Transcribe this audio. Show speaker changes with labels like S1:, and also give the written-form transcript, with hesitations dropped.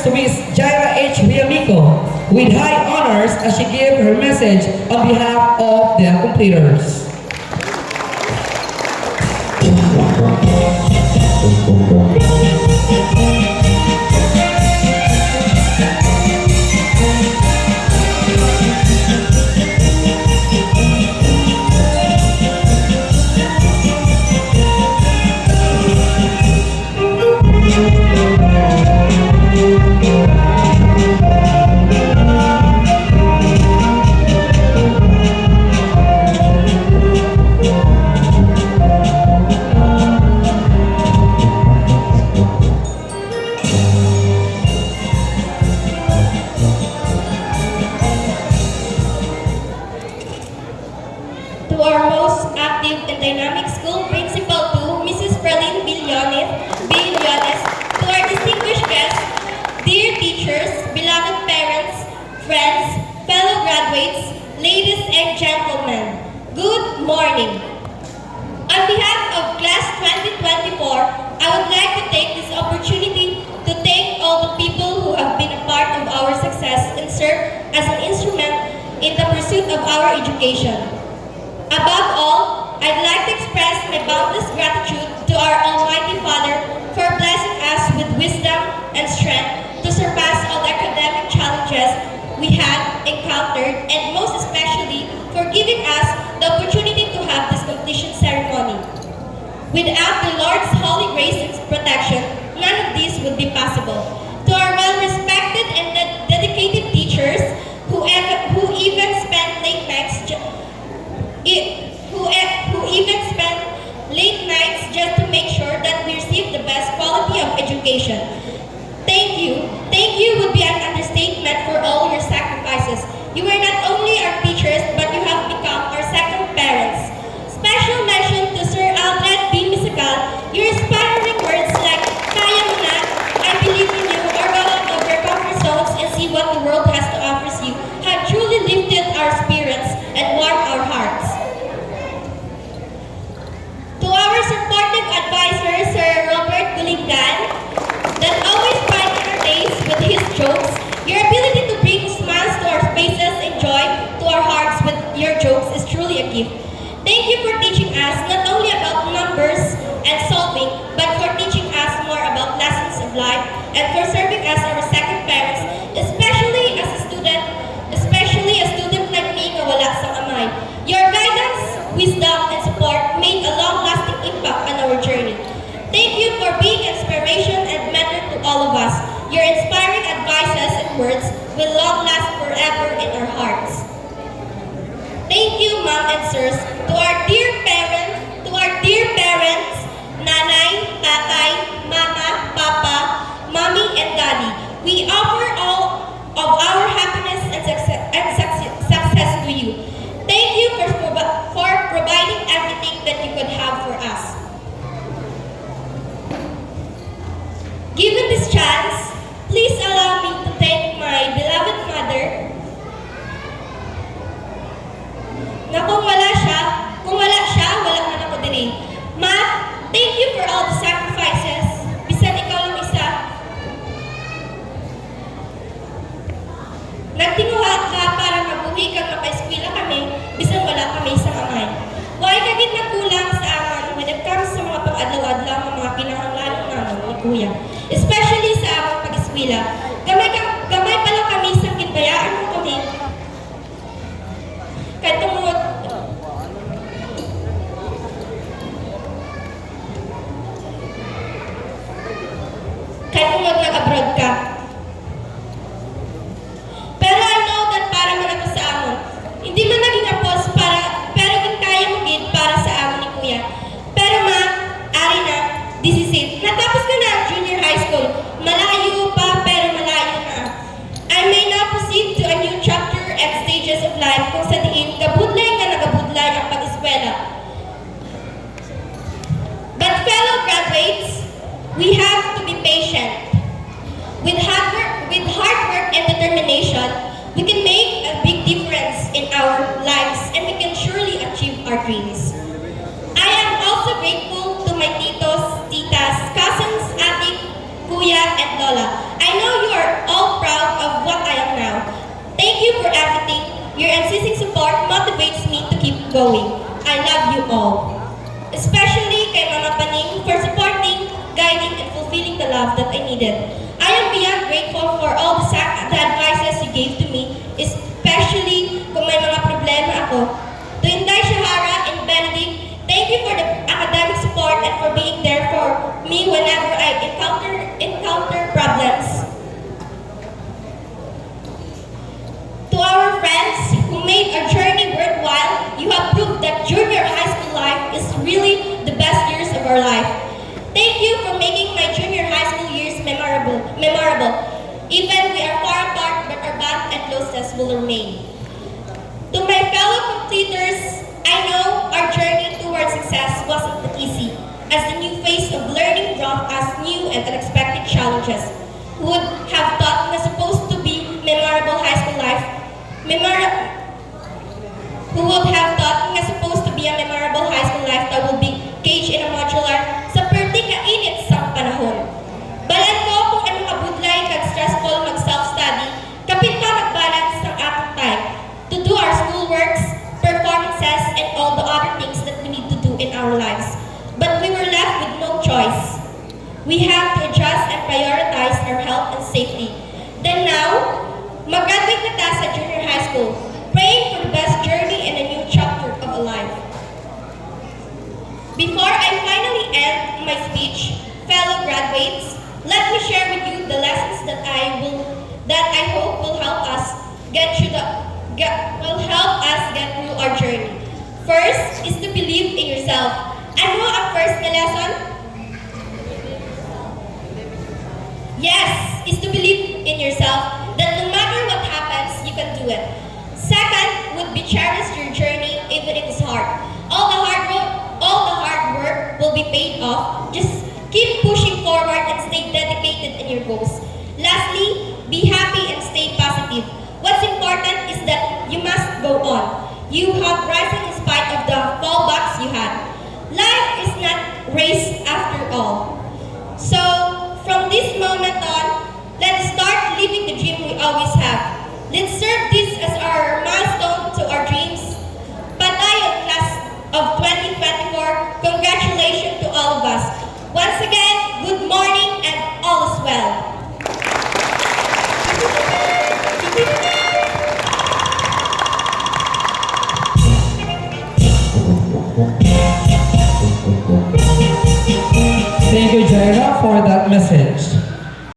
S1: to Ms. Jaira H. Villamico with high honors as she gave her message on behalf of the completers.
S2: To our most active and dynamic school principal to Mrs. Perlin Villones, to our distinguished guests, dear teachers, beloved parents, friends, fellow graduates, ladies and gentlemen, good morning. On behalf of Class 2024, I would like to take this opportunity to thank all the people who have been a part of our success and served as an instrument in the pursuit of our education. Above all, I'd like to express my boundless gratitude to our Almighty Father for blessing us with wisdom and strength to surpass all the academic challenges we had encountered, and most especially for giving us the opportunity to have this completion ceremony. Without the Lord's holy grace and protection, none of this would be possible. To our well-respected and dedicated teachers who even spent late nights just to make sure that we receive the best quality of education. Thank you. Thank you would be an understatement for all your sacrifices. You were not only our teachers, but you have become our second parents. Special mention to Sir Aldred B. Misigal. Your inspiring words like, "Kaya mo na," "I believe in you," or "Go out of your comfort zones and see what the world has to offer you," have truly lifted our spirits and warmed our hearts. To our supportive advisor, Sir Robert Gulingan, that always brighten our days with his jokes, your ability to bring smiles to our faces and joy to our hearts with your jokes is truly a gift. Thank you for teaching us not only about numbers and solving, but for teaching us more about lessons of life and for serving us our second parents, especially a student like me na wala sa kamay. Your guidance, wisdom, and support made a long-lasting impact on our journey. Thank you for being inspiration and mentor to all of us. Your inspiring advices and words will long last forever in our hearts. Thank you, Ma'am and Sirs, to our dear parents, Nanay, Tatay, Mama, Papa, Mommy, and Daddy. We offer all of our happiness and success to you. Thank you for providing everything that you could have for us. Given this chance, please allow me to thank my beloved mother na kung wala siya, wala man ako din. Ma, thank you for all the sacrifices. Bisan ikaw lang isa. Nagtinguha ka para mabuhi kang mapa-eskwela kami, bisan wala kami sa kamay. Why kagit nagkulang sa aman when it comes sa mga pang-adlaw-adlaw ng mga kinahanglan namin ni Kuya. Especially sa amang pag-eskwela. Gamay pa lang kami sa kinbayaan mo kami. Kahit tungod nag-abroad ka. Pero I know that para man ito sa amon. Hindi man naging apos pero kung kaya mo gid para sa amon ni Kuya. Pero ma, ari na, this is it. Natapos ka na junior high school. Malayo pa pero malayo na. I may now proceed to a new chapter and stages of life kung sa diin gabudlay nga nagabudlay ang pag-eskwela. But fellow graduates, we have to be patient. With hard work and determination, we can make a big difference in our lives and we can surely achieve our dreams. I am also grateful to my titos, titas, cousins, ate, kuya, and lola. I know you are going. I love you all. Especially kay Mama Paning for supporting, guiding, and fulfilling the love that I needed. I am beyond grateful for all the advices you gave to me, especially kung may mga problema ako. To Inday Shahara and Benedict, thank you for the academic support and for being there for me whenever I encounter problems. To our friends who made our journey worthwhile, you have proved that junior high school life is really the best years of our life. Thank you for making my junior high school years memorable. Even we are far apart, but our bond and closeness will remain. To my fellow completers, I know our journey towards success wasn't easy, as the new phase of learning brought us new and unexpected challenges. Who would have thought na supposed to be memorable high school life? Who would have thought na supposed to be a memorable high school life that will be caged in a modular sa perti kainit sa panahon? Balan ko kung anong abudlay kag stressful mag-self-study, kapit pa mag-balance ng atong time to do our schoolworks, performances, and all the other things that we need to do in our lives. But we were left with no choice. We have to adjust and prioritize our health and safety. Then now, mag-graduate na ta sa junior high school, praying for the best journey and a new chapter of a life. Before I finally end my speech, fellow graduates, let me share with you the lessons that I hope will help us get through our journey. First is to believe in yourself. Ano ang first na lesson? Yes, is to believe in yourself that no matter what happens, you can do it. Second would be cherish your journey even if it's hard. All the hard work will be paid off. Just keep pushing forward and stay dedicated in your goals. Lastly, be happy and stay positive. What's important is that you must go on. You have risen in spite of the fallbacks you had. Life is not race after all. So, from this moment on, let's start living the dream we always have. Let's serve this as our milestone to our dreams. Patayon class of 2024, congratulations to all of us. Once again, good morning and all is well.
S1: Thank you, Jaira, for that message.